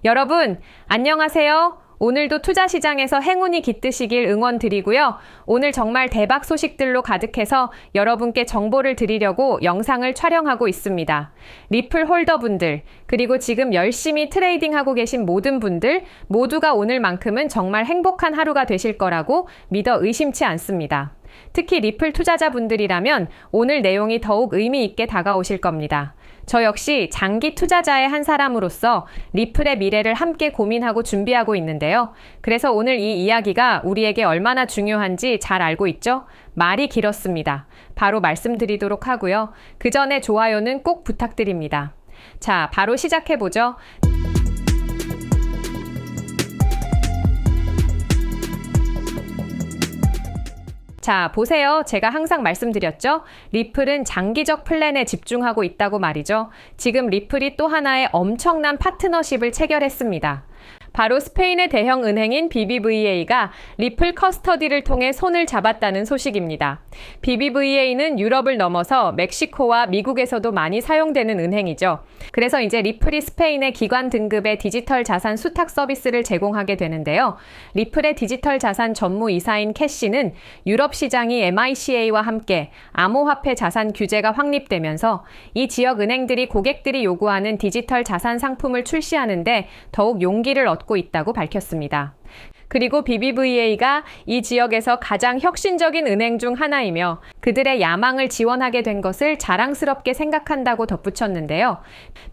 여러분, 안녕하세요. 오늘도 투자시장에서 행운이 깃드시길 응원드리고요. 오늘 정말 대박 소식들로 가득해서 여러분께 정보를 드리려고 영상을 촬영하고 있습니다. 리플 홀더분들, 그리고 지금 열심히 트레이딩하고 계신 모든 분들 모두가 오늘만큼은 정말 행복한 하루가 되실 거라고 믿어 의심치 않습니다. 특히 리플 투자자분들이라면 오늘 내용이 더욱 의미 있게 다가오실 겁니다. 저 역시 장기 투자자의 한 사람으로서 리플의 미래를 함께 고민하고 준비하고 있는데요. 그래서 오늘 이 이야기가 우리에게 얼마나 중요한지 잘 알고 있죠? 말이 길었습니다. 바로 말씀드리도록 하고요. 그 전에 좋아요는 꼭 부탁드립니다. 자, 바로 시작해보죠. 자, 보세요. 제가 항상 말씀드렸죠? 리플은 장기적 플랜에 집중하고 있다고 말이죠. 지금 리플이 또 하나의 엄청난 파트너십을 체결했습니다. 바로 스페인의 대형 은행인 BBVA가 리플 커스터디를 통해 손을 잡았다는 소식입니다. BBVA는 유럽을 넘어서 멕시코와 미국에서도 많이 사용되는 은행이죠. 그래서 이제 리플이 스페인의 기관 등급의 디지털 자산 수탁 서비스를 제공하게 되는데요. 리플의 디지털 자산 전무이사인 캐시는 유럽 시장이 MICA와 함께 암호화폐 자산 규제가 확립되면서 이 지역 은행들이 고객들이 요구하는 디지털 자산 상품을 출시하는데 더욱 용기를 얻고 있다고 밝혔습니다. 그리고 BBVA가 이 지역에서 가장 혁신적인 은행 중 하나이며 그들의 야망을 지원하게 된 것을 자랑스럽게 생각한다고 덧붙였는데요.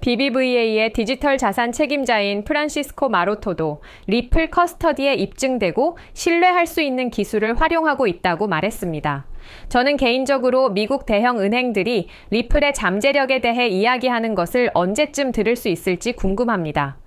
BBVA의 디지털 자산 책임자인 프란시스코 마로토도 리플 커스터디에 입증되고 신뢰할 수 있는 기술을 활용하고 있다고 말했습니다. 저는 개인적으로 미국 대형 은행들이 리플의 잠재력에 대해 이야기하는 것을 언제쯤 들을 수 있을지 궁금합니다.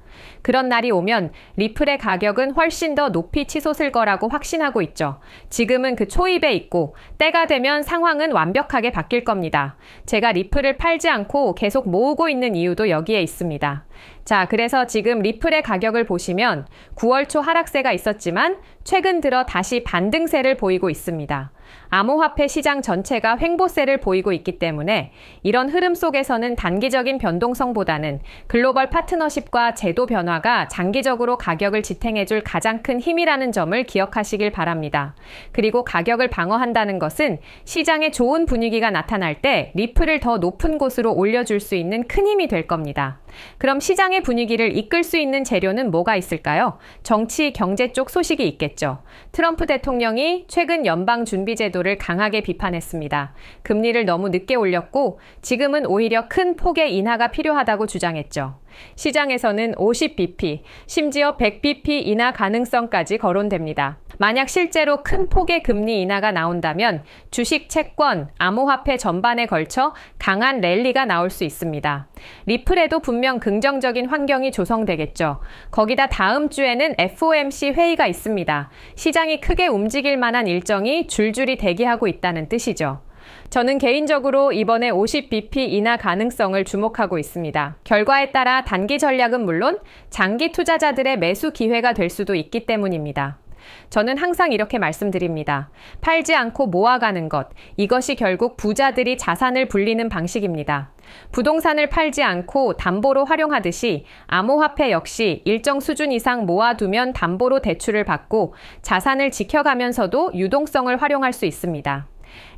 그런 날이 오면 리플의 가격은 훨씬 더 높이 치솟을 거라고 확신하고 있죠. 지금은 그 초입에 있고 때가 되면 상황은 완벽하게 바뀔 겁니다. 제가 리플을 팔지 않고 계속 모으고 있는 이유도 여기에 있습니다. 자, 그래서 지금 리플의 가격을 보시면 9월 초 하락세가 있었지만 최근 들어 다시 반등세를 보이고 있습니다. 암호화폐 시장 전체가 횡보세를 보이고 있기 때문에 이런 흐름 속에서는 단기적인 변동성보다는 글로벌 파트너십과 제도 변화가 장기적으로 가격을 지탱해줄 가장 큰 힘이라는 점을 기억하시길 바랍니다. 그리고 가격을 방어한다는 것은 시장에 좋은 분위기가 나타날 때 리플을 더 높은 곳으로 올려줄 수 있는 큰 힘이 될 겁니다. 그럼 시장의 분위기를 이끌 수 있는 재료는 뭐가 있을까요? 정치, 경제 쪽 소식이 있겠죠. 트럼프 대통령이 최근 연방준비제도를 강하게 비판했습니다. 금리를 너무 늦게 올렸고 지금은 오히려 큰 폭의 인하가 필요하다고 주장했죠. 시장에서는 50bp, 심지어 100bp 인하 가능성까지 거론됩니다. 만약 실제로 큰 폭의 금리 인하가 나온다면 주식, 채권, 암호화폐 전반에 걸쳐 강한 랠리가 나올 수 있습니다. 리플에도 분명 긍정적인 환경이 조성되겠죠. 거기다 다음 주에는 FOMC 회의가 있습니다. 시장이 크게 움직일 만한 일정이 줄줄이 대기하고 있다는 뜻이죠. 저는 개인적으로 이번에 50bp 인하 가능성을 주목하고 있습니다. 결과에 따라 단기 전략은 물론 장기 투자자들의 매수 기회가 될 수도 있기 때문입니다. 저는 항상 이렇게 말씀드립니다. 팔지 않고 모아가는 것, 이것이 결국 부자들이 자산을 불리는 방식입니다. 부동산을 팔지 않고 담보로 활용하듯이 암호화폐 역시 일정 수준 이상 모아두면 담보로 대출을 받고 자산을 지켜가면서도 유동성을 활용할 수 있습니다.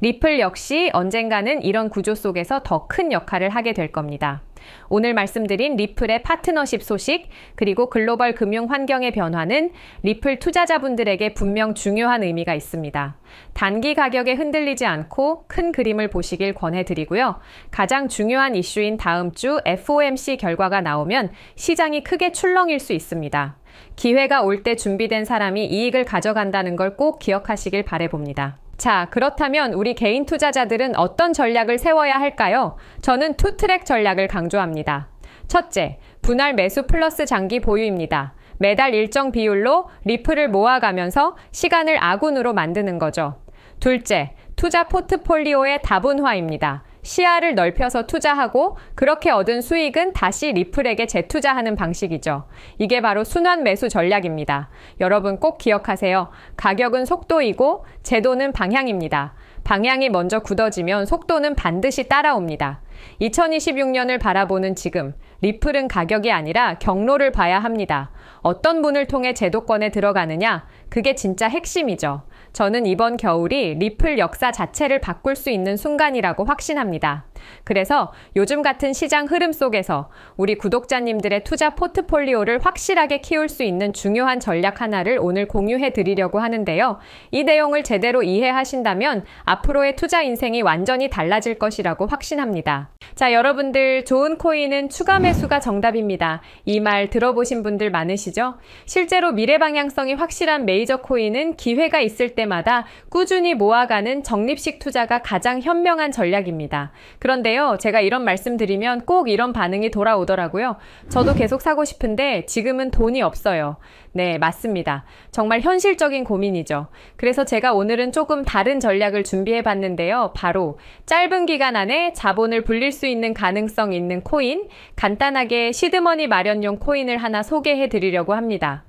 리플 역시 언젠가는 이런 구조 속에서 더 큰 역할을 하게 될 겁니다. 오늘 말씀드린 리플의 파트너십 소식, 그리고 글로벌 금융 환경의 변화는 리플 투자자분들에게 분명 중요한 의미가 있습니다. 단기 가격에 흔들리지 않고 큰 그림을 보시길 권해드리고요. 가장 중요한 이슈인 다음 주 FOMC 결과가 나오면 시장이 크게 출렁일 수 있습니다. 기회가 올 때 준비된 사람이 이익을 가져간다는 걸 꼭 기억하시길 바라봅니다. 자, 그렇다면 우리 개인 투자자들은 어떤 전략을 세워야 할까요? 저는 투트랙 전략을 강조합니다. 첫째, 분할 매수 플러스 장기 보유입니다. 매달 일정 비율로 리플을 모아가면서 시간을 아군으로 만드는 거죠. 둘째, 투자 포트폴리오의 다분화입니다. 시야를 넓혀서 투자하고 그렇게 얻은 수익은 다시 리플에게 재투자하는 방식이죠. 이게 바로 순환 매수 전략입니다. 여러분 꼭 기억하세요. 가격은 속도이고 제도는 방향입니다. 방향이 먼저 굳어지면 속도는 반드시 따라옵니다. 2026년을 바라보는 지금 리플은 가격이 아니라 경로를 봐야 합니다. 어떤 분을 통해 제도권에 들어가느냐? 그게 진짜 핵심이죠. 저는 이번 겨울이 리플 역사 자체를 바꿀 수 있는 순간이라고 확신합니다. 그래서 요즘 같은 시장 흐름 속에서 우리 구독자님들의 투자 포트폴리오를 확실하게 키울 수 있는 중요한 전략 하나를 오늘 공유해 드리려고 하는데요. 이 내용을 제대로 이해하신다면 앞으로의 투자 인생이 완전히 달라질 것이라고 확신합니다. 자, 여러분들 좋은 코인은 추가 매수가 정답입니다. 이 말 들어보신 분들 많으시죠? 실제로 미래 방향성이 확실한 메이저 코인은 기회가 있을 때마다 꾸준히 모아가는 적립식 투자가 가장 현명한 전략입니다. 그런데요, 제가 이런 말씀 드리면 꼭 이런 반응이 돌아오더라고요. 저도 계속 사고 싶은데 지금은 돈이 없어요. 네, 맞습니다. 정말 현실적인 고민이죠. 그래서 제가 오늘은 조금 다른 전략을 준비해 봤는데요. 바로 짧은 기간 안에 자본을 불릴 수 있는 가능성 있는 코인, 간단하게 시드머니 마련용 코인을 하나 소개해 드리려고 합니다.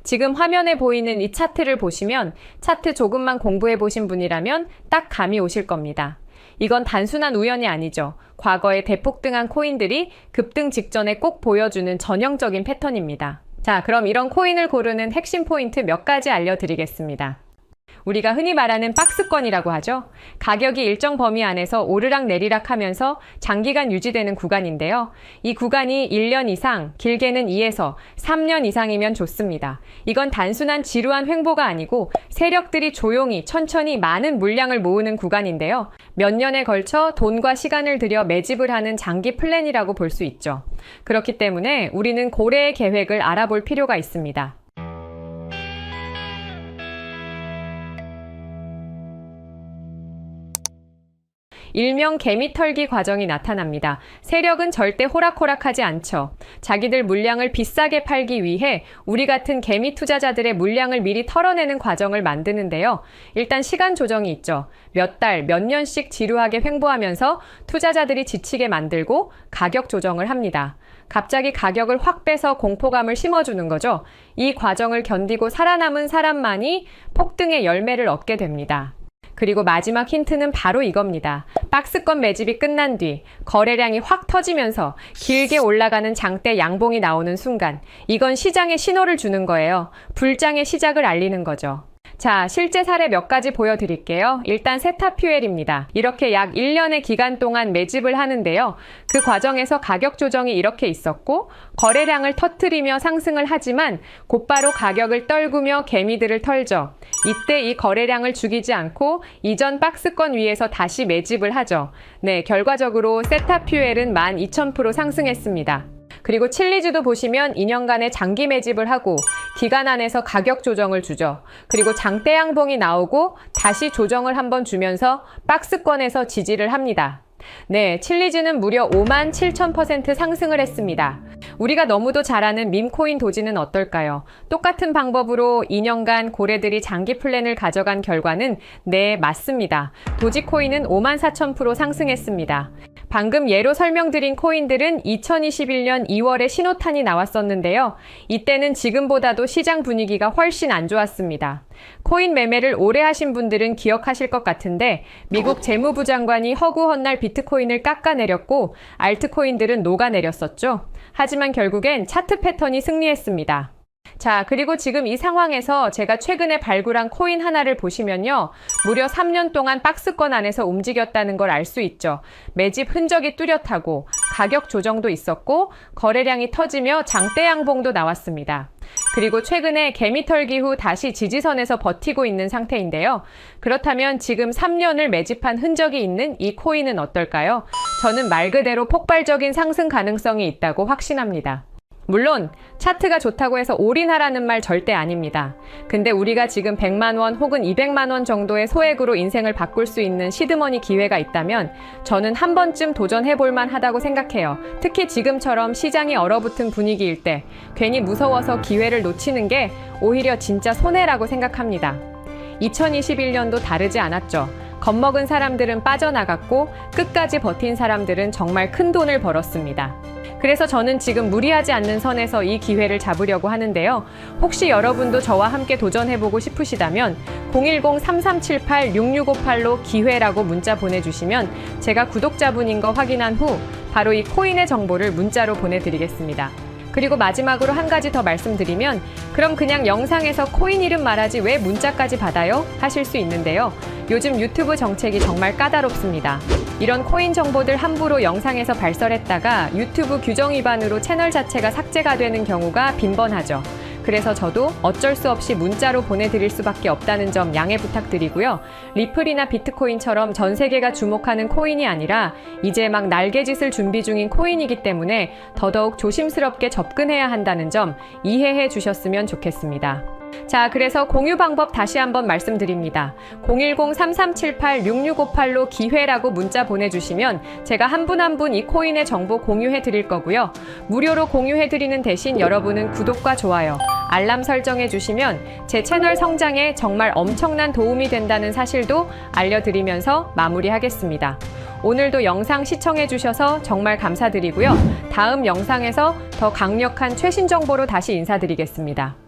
지금 화면에 보이는 이 차트를 보시면 차트 조금만 공부해 보신 분이라면 딱 감이 오실 겁니다. 이건 단순한 우연이 아니죠. 과거에 대폭등한 코인들이 급등 직전에 꼭 보여주는 전형적인 패턴입니다. 자, 그럼 이런 코인을 고르는 핵심 포인트 몇 가지 알려드리겠습니다. 우리가 흔히 말하는 박스권이라고 하죠. 가격이 일정 범위 안에서 오르락 내리락 하면서 장기간 유지되는 구간인데요. 이 구간이 1년 이상, 길게는 2에서 3년 이상이면 좋습니다. 이건 단순한 지루한 횡보가 아니고 세력들이 조용히 천천히 많은 물량을 모으는 구간인데요. 몇 년에 걸쳐 돈과 시간을 들여 매집을 하는 장기 플랜이라고 볼 수 있죠. 그렇기 때문에 우리는 고래의 계획을 알아볼 필요가 있습니다. 일명 개미털기 과정이 나타납니다. 세력은 절대 호락호락하지 않죠. 자기들 물량을 비싸게 팔기 위해 우리 같은 개미 투자자들의 물량을 미리 털어내는 과정을 만드는데요. 일단 시간 조정이 있죠. 몇 달, 몇 년씩 지루하게 횡보하면서 투자자들이 지치게 만들고 가격 조정을 합니다. 갑자기 가격을 확 빼서 공포감을 심어주는 거죠. 이 과정을 견디고 살아남은 사람만이 폭등의 열매를 얻게 됩니다. 그리고 마지막 힌트는 바로 이겁니다. 박스권 매집이 끝난 뒤 거래량이 확 터지면서 길게 올라가는 장대 양봉이 나오는 순간, 이건 시장에 신호를 주는 거예요. 불장의 시작을 알리는 거죠. 자, 실제 사례 몇 가지 보여드릴게요. 일단 세타퓨엘입니다. 이렇게 약 1년의 기간 동안 매집을 하는데요. 그 과정에서 가격 조정이 이렇게 있었고 거래량을 터뜨리며 상승을 하지만 곧바로 가격을 떨구며 개미들을 털죠. 이때 이 거래량을 죽이지 않고 이전 박스권 위에서 다시 매집을 하죠. 네, 결과적으로 세타퓨엘은 12,000% 상승했습니다. 그리고 칠리즈도 보시면 2년간의 장기 매집을 하고 기간 안에서 가격 조정을 주죠. 그리고 장대 양봉이 나오고 다시 조정을 한번 주면서 박스권에서 지지를 합니다. 네, 칠리즈는 무려 57,000% 상승을 했습니다. 우리가 너무도 잘 아는 밈코인 도지는 어떨까요? 똑같은 방법으로 2년간 고래들이 장기 플랜을 가져간 결과는 네, 맞습니다. 도지코인은 54,000% 상승했습니다. 방금 예로 설명드린 코인들은 2021년 2월에 신호탄이 나왔었는데요. 이때는 지금보다도 시장 분위기가 훨씬 안 좋았습니다. 코인 매매를 오래 하신 분들은 기억하실 것 같은데 미국 재무부 장관이 허구헌날 비트코인을 깎아내렸고 알트코인들은 녹아내렸었죠. 하지만 결국엔 차트 패턴이 승리했습니다. 자, 그리고 지금 이 상황에서 제가 최근에 발굴한 코인 하나를 보시면요. 무려 3년 동안 박스권 안에서 움직였다는 걸 알 수 있죠. 매집 흔적이 뚜렷하고 가격 조정도 있었고 거래량이 터지며 장대 양봉도 나왔습니다. 그리고 최근에 개미털기 후 다시 지지선에서 버티고 있는 상태인데요. 그렇다면 지금 3년을 매집한 흔적이 있는 이 코인은 어떨까요? 저는 말 그대로 폭발적인 상승 가능성이 있다고 확신합니다. 물론 차트가 좋다고 해서 올인하라는 말 절대 아닙니다. 근데 우리가 지금 100만 원 혹은 200만 원 정도의 소액으로 인생을 바꿀 수 있는 시드머니 기회가 있다면 저는 한 번쯤 도전해볼 만하다고 생각해요. 특히 지금처럼 시장이 얼어붙은 분위기일 때 괜히 무서워서 기회를 놓치는 게 오히려 진짜 손해라고 생각합니다. 2021년도 다르지 않았죠. 겁먹은 사람들은 빠져나갔고 끝까지 버틴 사람들은 정말 큰 돈을 벌었습니다. 그래서 저는 지금 무리하지 않는 선에서 이 기회를 잡으려고 하는데요. 혹시 여러분도 저와 함께 도전해보고 싶으시다면 010-3378-6658로 기회라고 문자 보내주시면 제가 구독자분인 거 확인한 후 바로 이 코인의 정보를 문자로 보내드리겠습니다. 그리고 마지막으로 한 가지 더 말씀드리면 그럼 그냥 영상에서 코인 이름 말하지 왜 문자까지 받아요? 하실 수 있는데요. 요즘 유튜브 정책이 정말 까다롭습니다. 이런 코인 정보들 함부로 영상에서 발설했다가 유튜브 규정 위반으로 채널 자체가 삭제가 되는 경우가 빈번하죠. 그래서 저도 어쩔 수 없이 문자로 보내드릴 수밖에 없다는 점 양해 부탁드리고요. 리플이나 비트코인처럼 전 세계가 주목하는 코인이 아니라 이제 막 날개짓을 준비 중인 코인이기 때문에 더더욱 조심스럽게 접근해야 한다는 점 이해해 주셨으면 좋겠습니다. 자, 그래서 공유 방법 다시 한번 말씀드립니다. 010-3378-6658로 기회라고 문자 보내주시면 제가 한 분 한 분 이 코인의 정보 공유해 드릴 거고요. 무료로 공유해 드리는 대신 여러분은 구독과 좋아요, 알람 설정해 주시면 제 채널 성장에 정말 엄청난 도움이 된다는 사실도 알려드리면서 마무리하겠습니다. 오늘도 영상 시청해 주셔서 정말 감사드리고요. 다음 영상에서 더 강력한 최신 정보로 다시 인사드리겠습니다.